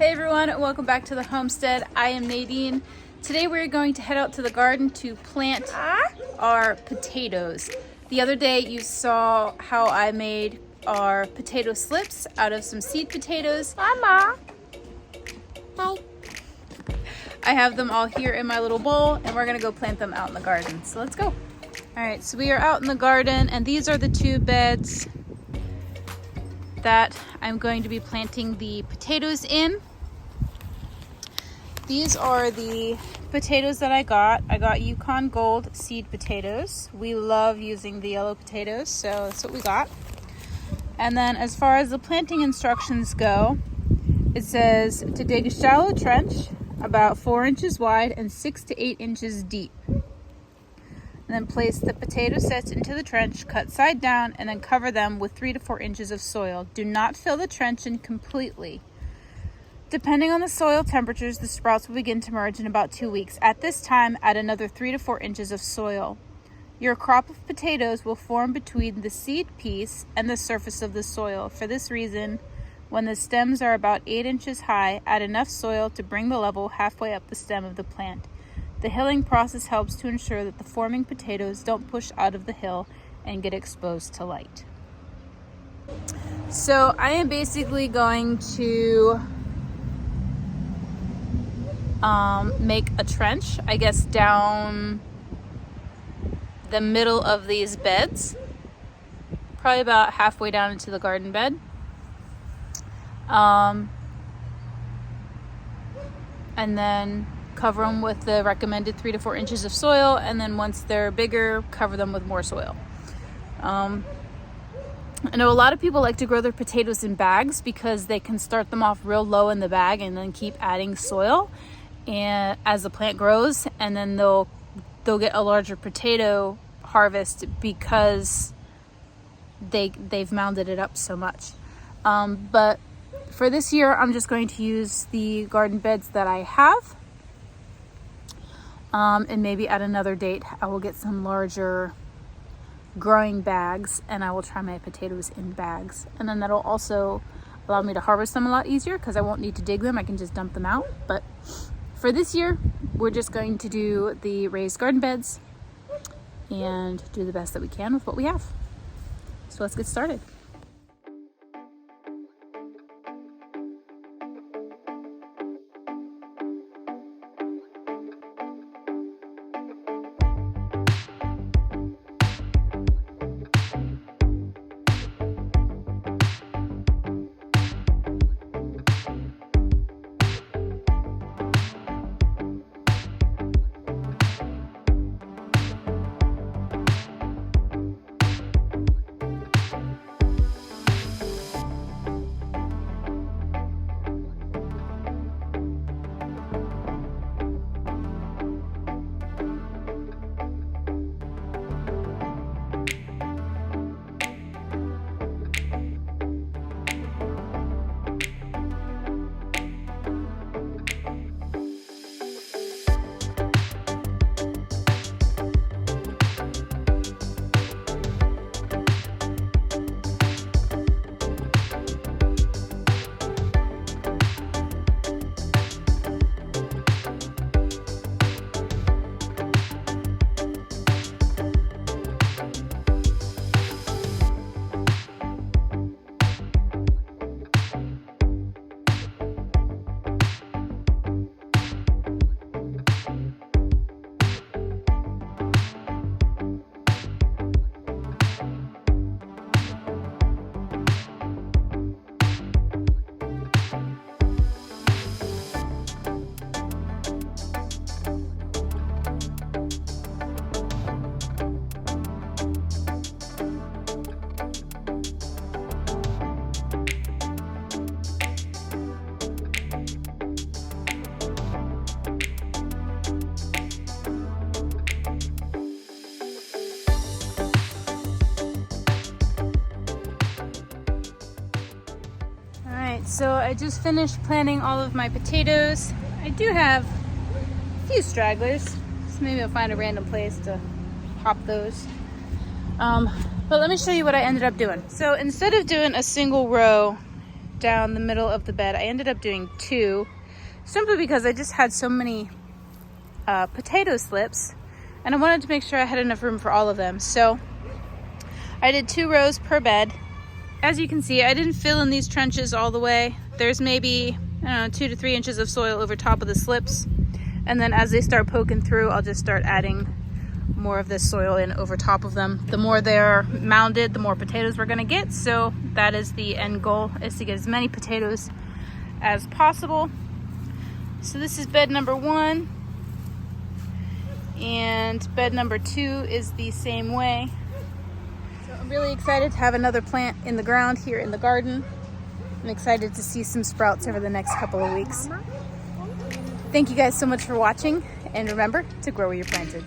Hey everyone, welcome back to the homestead. I am Nadine. Today we're going to head out to the garden to plant our potatoes. The other day you saw how I made our potato slips out of some seed potatoes. Mama. Hi. I have them all here in my little bowl and we're gonna go plant them out in the garden. So let's go. All right, so we are out in the garden and these are the two beds that I'm going to be planting the potatoes in. These are the potatoes that I got. I got Yukon Gold seed potatoes. We love using the yellow potatoes, so that's what we got. And then as far as the planting instructions go, it says to dig a shallow trench about 4 inches wide and 6 to 8 inches deep. And then place the potato sets into the trench, cut side down, and then cover them with 3 to 4 inches of soil. Do not fill the trench in completely. Depending on the soil temperatures, the sprouts will begin to merge in about 2 weeks. At this time, add another 3 to 4 inches of soil. Your crop of potatoes will form between the seed piece and the surface of the soil. For this reason, when the stems are about 8 inches high, add enough soil to bring the level halfway up the stem of the plant. The hilling process helps to ensure that the forming potatoes don't push out of the hill and get exposed to light. So I am basically going to make a trench, I guess, down the middle of these beds, probably about halfway down into the garden bed. And then cover them with the recommended 3 to 4 inches of soil, and then once they're bigger, cover them with more soil. I know a lot of people like to grow their potatoes in bags because they can start them off real low in the bag and then keep adding soil and as the plant grows, and then they'll get a larger potato harvest because they've mounded it up so much. But for this year, I'm just going to use the garden beds that I have. And maybe at another date, I will get some larger growing bags and I will try my potatoes in bags. And then that'll also allow me to harvest them a lot easier because I won't need to dig them. I can just dump them out. But for this year, we're just going to do the raised garden beds and do the best that we can with what we have. So let's get started. So I just finished planting all of my potatoes. I do have a few stragglers, so maybe I'll find a random place to pop those. But let me show you what I ended up doing. So instead of doing a single row down the middle of the bed. I ended up doing 2, simply because I just had so many potato slips, and I wanted to make sure I had enough room for all of them. So I did 2 rows per bed. As you can see, I didn't fill in these trenches all the way. There's maybe, I don't know, 2 to 3 inches of soil over top of the slips. And then as they start poking through, I'll just start adding more of this soil in over top of them. The more they're mounded, the more potatoes we're gonna get. So that is the end goal, is to get as many potatoes as possible. So this is bed number 1. And bed number 2 is the same way. So I'm really excited to have another plant in the ground here in the garden. I'm excited to see some sprouts over the next couple of weeks. Thank you guys so much for watching, and remember to grow where you're planted.